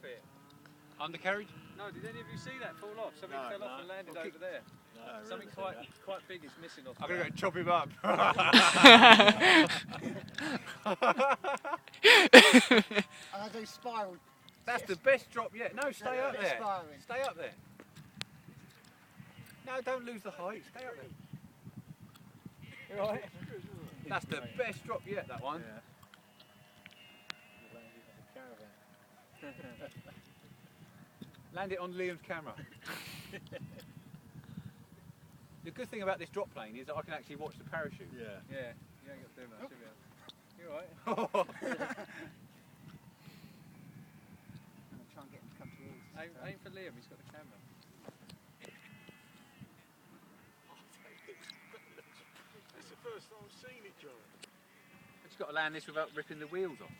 it. Undercarriage? No, did any of you see that fall off? Something fell off and landed over there. No, Something quite big is missing off. I'm going to go chop him up. And I do spiral. That's the best drop yet. No, stay up there. Spiraling. Stay up there. No, don't lose the height. Stay up there. You alright? That's the best drop yet, that one. Yeah. Land it on Liam's camera. The good thing about this drop plane is that I can actually watch the parachute. Yeah. Yeah, you ain't got to do much, have you? You alright? I'm going to try and get him to come towards us. Aim for Liam, he's got the camera. It's the first time I've seen it, John. I've just got to land this without ripping the wheels off.